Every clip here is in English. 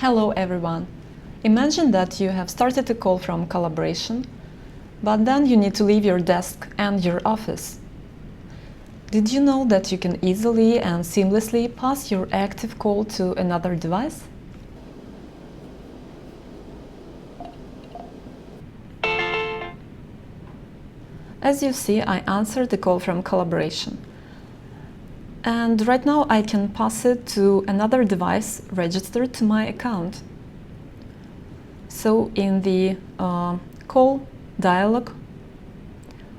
Hello everyone! Imagine that you have started a call from collaboration, but then you need to leave your desk and your office. Did you know that you can easily and seamlessly pass your active call to another device? As you see, I answered the call from collaboration. And right now I can pass it to another device registered to my account. So in the call dialog,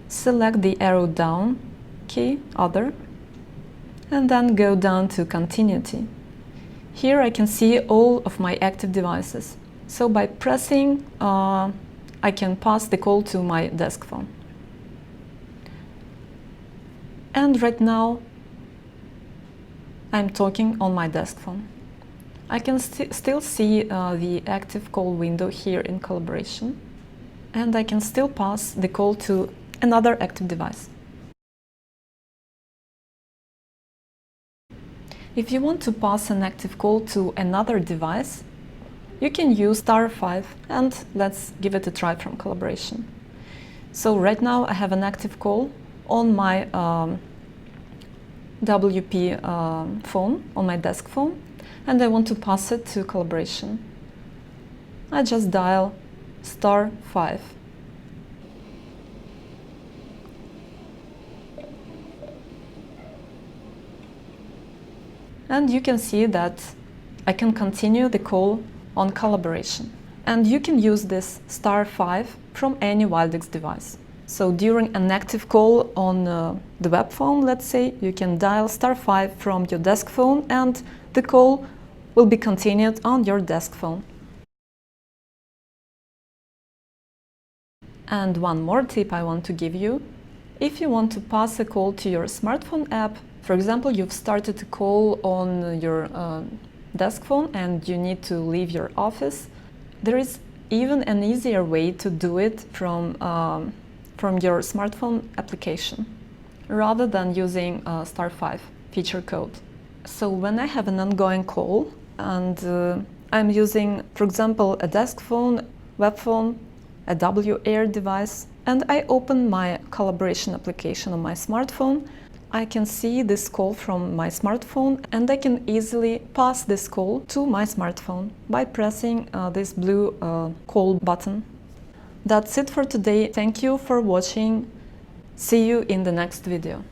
select the arrow down key, other, and then go down to continuity. Here I can see all of my active devices. So by pressing, I can pass the call to my desk phone. And right now I'm talking on my desk phone. I can still see the active call window here in collaboration, and I can still pass the call to another active device. If you want to pass an active call to another device, you can use *5, and let's give it a try from collaboration. So right now I have an active call on my WP phone, on my desk phone, and I want to pass it to collaboration. I just dial *5. And you can see that I can continue the call on collaboration. And you can use this *5 from any Wildex device. So during an active call on the web phone, let's say, you can dial *5 from your desk phone and the call will be continued on your desk phone. And one more tip I want to give you. If you want to pass a call to your smartphone app, for example, you've started a call on your desk phone and you need to leave your office, there is even an easier way to do it from your smartphone application, rather than using *5 feature code. So when I have an ongoing call and I'm using, for example, a desk phone, web phone, a WAIR device, and I open my collaboration application on my smartphone, I can see this call from my smartphone and I can easily pass this call to my smartphone by pressing this blue call button. That's it for today. Thank you for watching. See you in the next video.